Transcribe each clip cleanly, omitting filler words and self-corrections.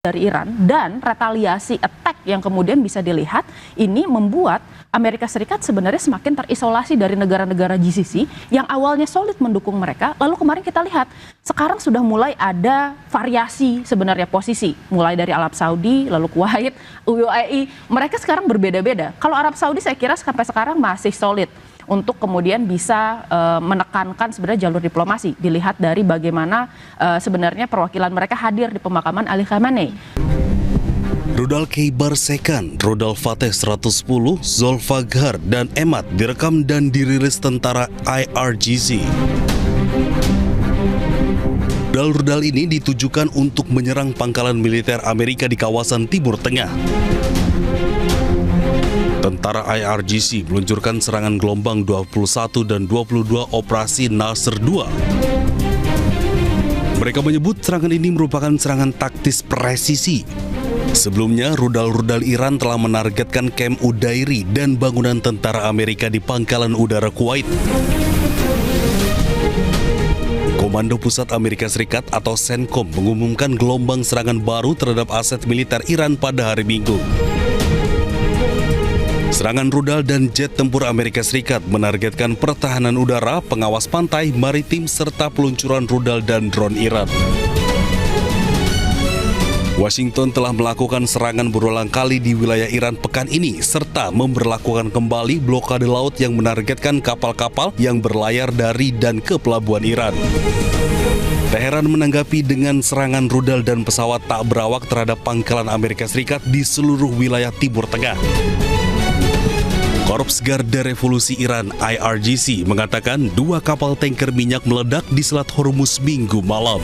dari Iran dan retaliasi attack yang kemudian bisa dilihat ini membuat Amerika Serikat sebenarnya semakin terisolasi dari negara-negara GCC yang awalnya solid mendukung mereka. Lalu kemarin kita lihat sekarang sudah mulai ada variasi sebenarnya posisi, mulai dari Arab Saudi, lalu Kuwait, UAE, mereka sekarang berbeda-beda. Kalau Arab Saudi saya kira sampai sekarang masih solid untuk kemudian bisa menekankan sebenarnya jalur diplomasi. Dilihat dari bagaimana sebenarnya perwakilan mereka hadir di pemakaman Ali Khamenei. Rudal Kheibar Second, Rudal Fateh 110, Zulfaghar, dan Emad direkam dan dirilis tentara IRGC. Rudal-rudal ini ditujukan untuk menyerang pangkalan militer Amerika di kawasan Timur Tengah. Tentara IRGC meluncurkan serangan gelombang 21 dan 22 Operasi Nasr II. Mereka menyebut serangan ini merupakan serangan taktis presisi. Sebelumnya, rudal-rudal Iran telah menargetkan kamp Udairi dan bangunan tentara Amerika di pangkalan udara Kuwait. Komando Pusat Amerika Serikat atau CENTCOM mengumumkan gelombang serangan baru terhadap aset militer Iran pada hari Minggu. Serangan rudal dan jet tempur Amerika Serikat menargetkan pertahanan udara, pengawas pantai, maritim, serta peluncuran rudal dan drone Iran. Washington telah melakukan serangan berulang kali di wilayah Iran pekan ini, serta memberlakukan kembali blokade laut yang menargetkan kapal-kapal yang berlayar dari dan ke pelabuhan Iran. Teheran menanggapi dengan serangan rudal dan pesawat tak berawak terhadap pangkalan Amerika Serikat di seluruh wilayah Timur Tengah. Korps Garda Revolusi Iran IRGC mengatakan 2 kapal tanker minyak meledak di Selat Hormuz Minggu malam.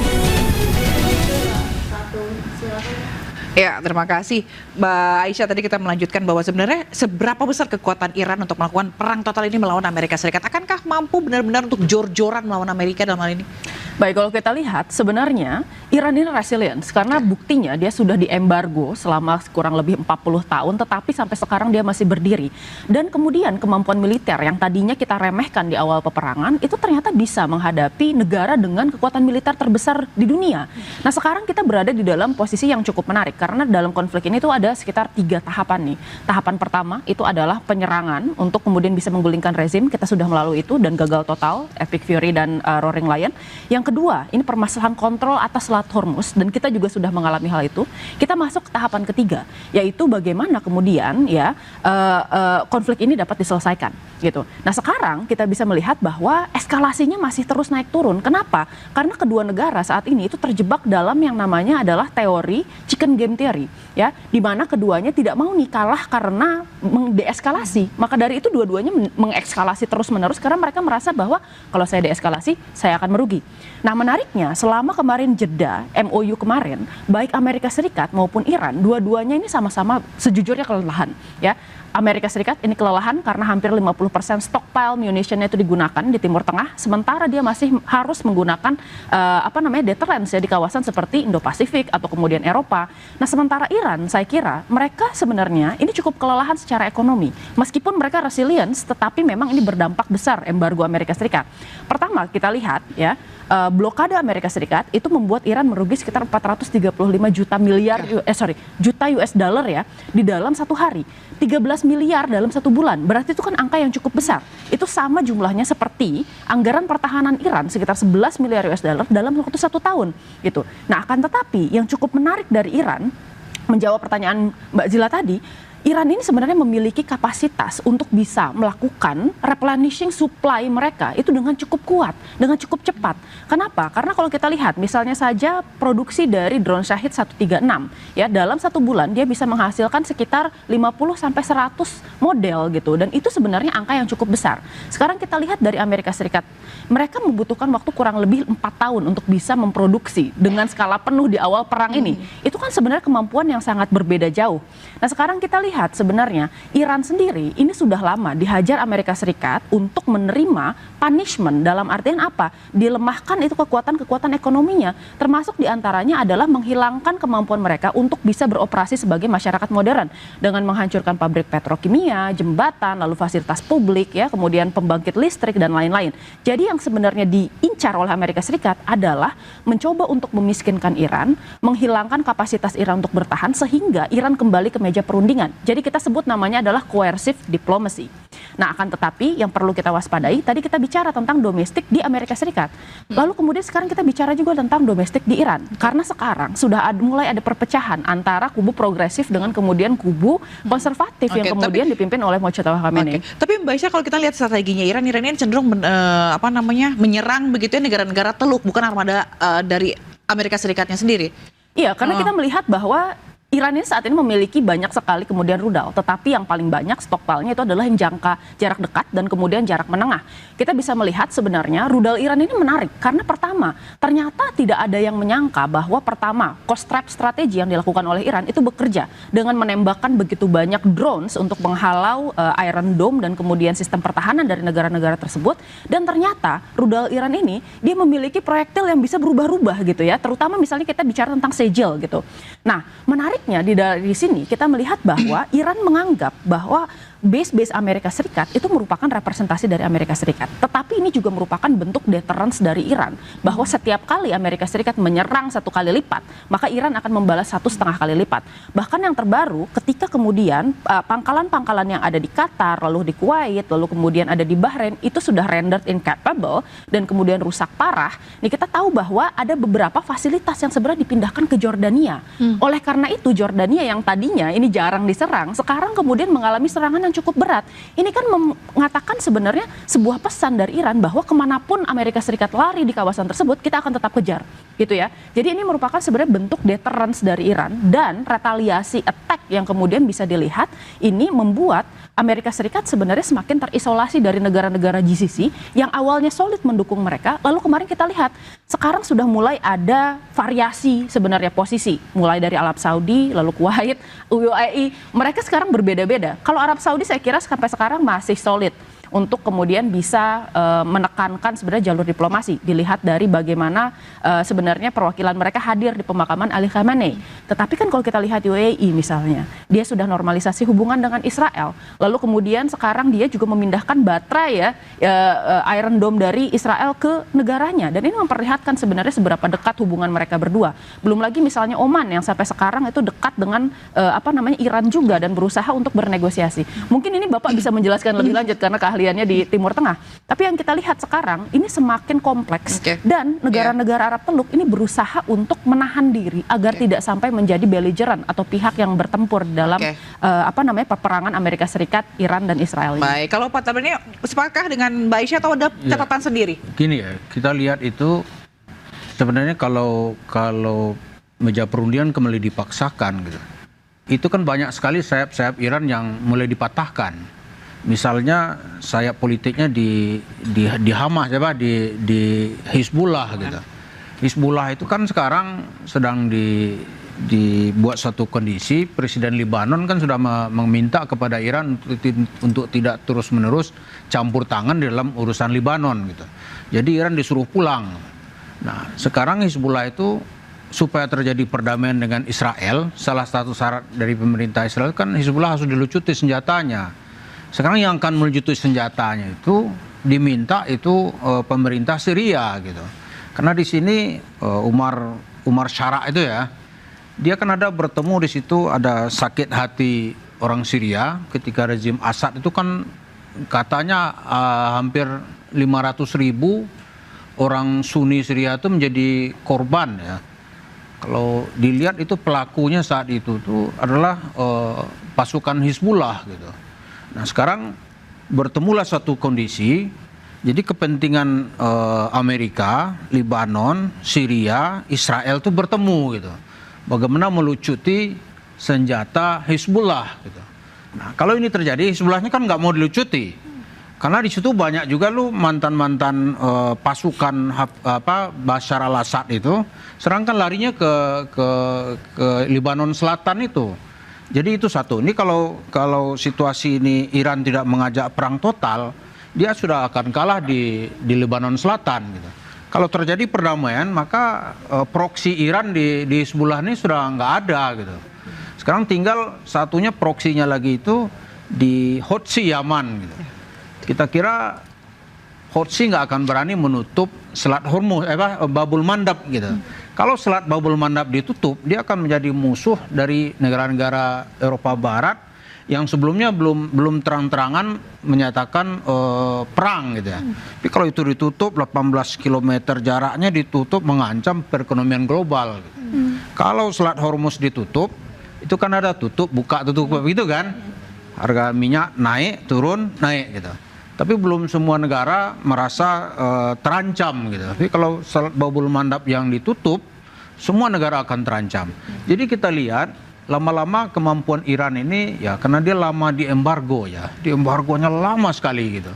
Ya, terima kasih Mbak Aisyah. Tadi kita melanjutkan bahwa sebenarnya seberapa besar kekuatan Iran untuk melakukan perang total ini melawan Amerika Serikat? Akankah mampu benar-benar untuk jor-joran melawan Amerika dalam hal ini? Baik, kalau kita lihat sebenarnya Iran ini resilience karena buktinya dia sudah diembargo selama kurang lebih 40 tahun tetapi sampai sekarang dia masih berdiri. Dan kemudian kemampuan militer yang tadinya kita remehkan di awal peperangan itu ternyata bisa menghadapi negara dengan kekuatan militer terbesar di dunia. Nah, sekarang kita berada di dalam posisi yang cukup menarik karena dalam konflik ini tuh ada sekitar 3 tahapan nih. Tahapan pertama itu adalah penyerangan untuk kemudian bisa menggulingkan rezim. Kita sudah melalui itu dan gagal total, Epic Fury dan Roaring Lion. Yang kedua, ini permasalahan kontrol atas Selat Hormuz dan kita juga sudah mengalami hal itu. Kita masuk ke tahapan ketiga, yaitu bagaimana kemudian ya konflik ini dapat diselesaikan gitu. Nah, sekarang kita bisa melihat bahwa eskalasinya masih terus naik turun. Kenapa? Karena kedua negara saat ini itu terjebak dalam yang namanya adalah teori chicken game theory, ya, di mana keduanya tidak mau nih kalah karena deeskalasi. Maka dari itu dua-duanya mengekskalasi terus-menerus karena mereka merasa bahwa kalau saya deeskalasi, saya akan merugi. Nah, menariknya selama kemarin jeda MOU kemarin, baik Amerika Serikat maupun Iran, dua-duanya ini sama-sama sejujurnya kelelahan, ya. Amerika Serikat ini kelelahan karena hampir 50% stockpile munitionnya itu digunakan di Timur Tengah, sementara dia masih harus menggunakan deterrence ya di kawasan seperti Indo-Pasifik atau kemudian Eropa. Nah, sementara Iran, saya kira mereka sebenarnya ini cukup kelelahan secara ekonomi. Meskipun mereka resilience, tetapi memang ini berdampak besar embargo Amerika Serikat. Pertama, kita lihat ya, blokade Amerika Serikat itu membuat Iran merugi sekitar 435 juta US dollar ya di dalam satu hari. 13 miliar dalam satu bulan. Berarti itu kan angka yang cukup besar. Itu sama jumlahnya seperti anggaran pertahanan Iran sekitar 11 miliar US dollar dalam waktu 1 tahun gitu. Nah, akan tetapi yang cukup menarik dari Iran, menjawab pertanyaan Mbak Zila tadi, Iran ini sebenarnya memiliki kapasitas untuk bisa melakukan replenishing supply mereka itu dengan cukup kuat, dengan cukup cepat. Kenapa? Karena kalau kita lihat misalnya saja produksi dari drone Shahid 136 ya dalam 1 bulan dia bisa menghasilkan sekitar 50 sampai 100 model gitu dan itu sebenarnya angka yang cukup besar. Sekarang kita lihat dari Amerika Serikat, mereka membutuhkan waktu kurang lebih 4 tahun untuk bisa memproduksi dengan skala penuh di awal perang ini. Itu kan sebenarnya kemampuan yang sangat berbeda jauh. Nah, sekarang kita lihat lihat sebenarnya Iran sendiri ini sudah lama dihajar Amerika Serikat untuk menerima punishment, dalam artian apa? Dilemahkan itu kekuatan-kekuatan ekonominya, termasuk diantaranya adalah menghilangkan kemampuan mereka untuk bisa beroperasi sebagai masyarakat modern dengan menghancurkan pabrik petrokimia, jembatan, lalu fasilitas publik ya, kemudian pembangkit listrik dan lain-lain. Jadi yang sebenarnya diincar oleh Amerika Serikat adalah mencoba untuk memiskinkan Iran, menghilangkan kapasitas Iran untuk bertahan sehingga Iran kembali ke meja perundingan. Jadi kita sebut namanya adalah coercive diplomacy. Nah, akan tetapi yang perlu kita waspadai, tadi kita bicara tentang domestik di Amerika Serikat. Lalu kemudian sekarang kita bicara juga tentang domestik di Iran. Karena sekarang sudah mulai ada perpecahan antara kubu progresif dengan kemudian kubu konservatif yang kemudian dipimpin oleh Mojtaba Khamenei. Tapi Mbak Aisyah, kalau kita lihat strateginya Iran ini cenderung menyerang begitu ya negara-negara teluk, bukan armada dari Amerika Serikatnya sendiri. Iya, karena kita melihat bahwa Iran ini saat ini memiliki banyak sekali kemudian rudal, tetapi yang paling banyak stokpilnya itu adalah yang jarak dekat dan kemudian jarak menengah. Kita bisa melihat sebenarnya rudal Iran ini menarik karena pertama, ternyata tidak ada yang menyangka bahwa pertama, cost trap strategi yang dilakukan oleh Iran itu bekerja dengan menembakkan begitu banyak drones untuk menghalau Iron Dome dan kemudian sistem pertahanan dari negara-negara tersebut, dan ternyata rudal Iran ini dia memiliki proyektil yang bisa berubah-ubah gitu ya, terutama misalnya kita bicara tentang Sejil gitu. Nah, menariknya di sini kita melihat bahwa Iran menganggap bahwa base Amerika Serikat itu merupakan representasi dari Amerika Serikat. Tetapi ini juga merupakan bentuk deterrence dari Iran. Bahwa setiap kali Amerika Serikat menyerang 1 kali lipat, maka Iran akan membalas 1,5 kali lipat. Bahkan yang terbaru ketika kemudian pangkalan-pangkalan yang ada di Qatar, lalu di Kuwait, lalu kemudian ada di Bahrain, itu sudah rendered incapable dan kemudian rusak parah. Nih kita tahu bahwa ada beberapa fasilitas yang sebenarnya dipindahkan ke Jordania. Oleh karena itu Jordania yang tadinya ini jarang diserang, sekarang kemudian mengalami serangan yang cukup berat. Ini kan mengatakan sebenarnya sebuah pesan dari Iran bahwa kemanapun Amerika Serikat lari di kawasan tersebut, kita akan tetap kejar, gitu ya. Jadi ini merupakan sebenarnya bentuk deterrence dari Iran dan retaliasi attack yang kemudian bisa dilihat ini membuat Amerika Serikat sebenarnya semakin terisolasi dari negara-negara GCC yang awalnya solid mendukung mereka. Lalu kemarin kita lihat sekarang sudah mulai ada variasi sebenarnya posisi, mulai dari Arab Saudi, lalu Kuwait, UAE, mereka sekarang berbeda-beda. Kalau Arab Saudi saya kira sampai sekarang masih solid untuk kemudian bisa menekankan sebenarnya jalur diplomasi. Dilihat dari bagaimana sebenarnya perwakilan mereka hadir di pemakaman Ali Khamenei. Tetapi kan kalau kita lihat UAE misalnya, dia sudah normalisasi hubungan dengan Israel. Lalu kemudian sekarang dia juga memindahkan baterai Iron Dome dari Israel ke negaranya. Dan ini memperlihatkan sebenarnya seberapa dekat hubungan mereka berdua. Belum lagi misalnya Oman yang sampai sekarang itu dekat dengan Iran juga dan berusaha untuk bernegosiasi. Mungkin ini Bapak bisa menjelaskan lebih lanjut karena keahliannya di Timur Tengah. Tapi yang kita lihat sekarang ini semakin kompleks dan negara-negara Arab Teluk ini berusaha untuk menahan diri agar tidak sampai menjadi belligerent atau pihak yang bertempur dalam peperangan Amerika Serikat, Iran dan Israel ini. Baik, kalau Pak Tabrani sepakat dengan Mbak Aisyah atau ada catatan sendiri? Gini ya, kita lihat itu sebenarnya kalau meja perundingan kembali dipaksakan gitu. Itu kan banyak sekali sayap-sayap Iran yang mulai dipatahkan. Misalnya sayap politiknya di Hamas, di Hizbullah gitu. Hizbullah itu kan sekarang sedang dibuat satu kondisi. Presiden Lebanon kan sudah meminta kepada Iran untuk tidak terus-menerus campur tangan di dalam urusan Lebanon gitu. Jadi Iran disuruh pulang. Nah, sekarang Hizbullah itu supaya terjadi perdamaian dengan Israel, salah satu syarat dari pemerintah Israel kan Hizbullah harus dilucuti senjatanya. Sekarang yang akan melucuti senjatanya itu diminta itu pemerintah Syria gitu. Karena di sini Umar Syara itu ya, dia kan ada bertemu di situ, ada sakit hati orang Syria ketika rezim Assad itu kan katanya hampir 500.000 orang Sunni Syria itu menjadi korban ya. Kalau dilihat itu pelakunya saat itu tuh adalah pasukan Hizbullah gitu. Nah sekarang bertemulah satu kondisi, jadi kepentingan Amerika, Lebanon, Syria, Israel itu bertemu gitu. Bagaimana melucuti senjata Hizbullah gitu. Nah kalau ini terjadi, Hizbullahnya kan nggak mau dilucuti, karena di situ banyak juga mantan-mantan pasukan Bashar al-Assad itu, serangkan larinya ke Lebanon Selatan itu. Jadi itu satu. Ini kalau situasi ini Iran tidak mengajak perang total, dia sudah akan kalah di Lebanon Selatan gitu. Kalau terjadi perdamaian, maka proksi Iran di sebelah ini sudah nggak ada gitu. Sekarang tinggal satunya proksinya lagi itu di Houthi Yaman gitu. Kita kira Houthi nggak akan berani menutup Selat Hormuz, Babul Mandab gitu. Kalau Selat Babul Mandab ditutup, dia akan menjadi musuh dari negara-negara Eropa Barat yang sebelumnya belum terang-terangan menyatakan perang gitu ya. Tapi kalau itu ditutup 18 km jaraknya ditutup mengancam perekonomian global. Gitu. Kalau Selat Hormuz ditutup, itu kan ada tutup buka tutup gitu kan. Harga minyak naik turun naik gitu. Tapi belum semua negara merasa terancam gitu. Tapi kalau Selat Babul Mandab yang ditutup, semua negara akan terancam. Jadi kita lihat lama-lama kemampuan Iran ini ya karena dia lama di embargo ya, di embargonya lama sekali gitu.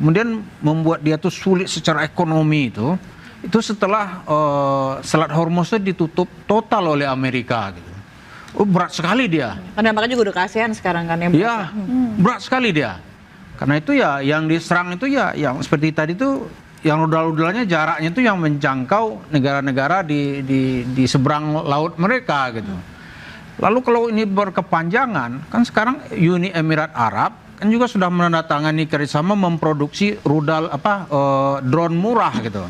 Kemudian membuat dia tuh sulit secara ekonomi itu setelah Selat Hormuz itu ditutup total oleh Amerika gitu. Berat sekali dia. Karena makanya juga udah kasihan sekarang kan ya. Iya, berat sekali dia. Karena itu ya yang diserang itu ya yang seperti tadi itu yang rudal-rudalnya jaraknya itu yang menjangkau negara-negara di seberang laut mereka gitu. Lalu kalau ini berkepanjangan, kan sekarang Uni Emirat Arab kan juga sudah menandatangani kerjasama memproduksi rudal drone murah gitu,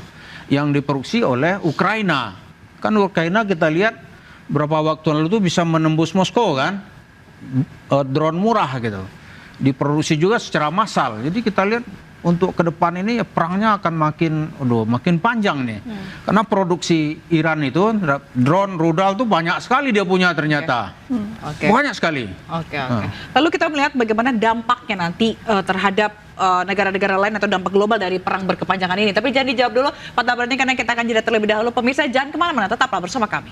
yang diproduksi oleh Ukraina. Kan Ukraina kita lihat berapa waktu lalu itu bisa menembus Moskow kan, drone murah gitu. Diproduksi juga secara massal. Jadi kita lihat untuk ke depan ini ya perangnya akan makin panjang nih. Karena produksi Iran itu drone rudal tuh banyak sekali dia punya ternyata. Banyak sekali. Lalu kita melihat bagaimana dampaknya nanti terhadap negara-negara lain atau dampak global dari perang berkepanjangan ini. Tapi jangan dijawab dulu Pak Tabrani karena kita akan jeda terlebih dahulu. Pemirsa jangan kemana-mana, tetaplah bersama kami.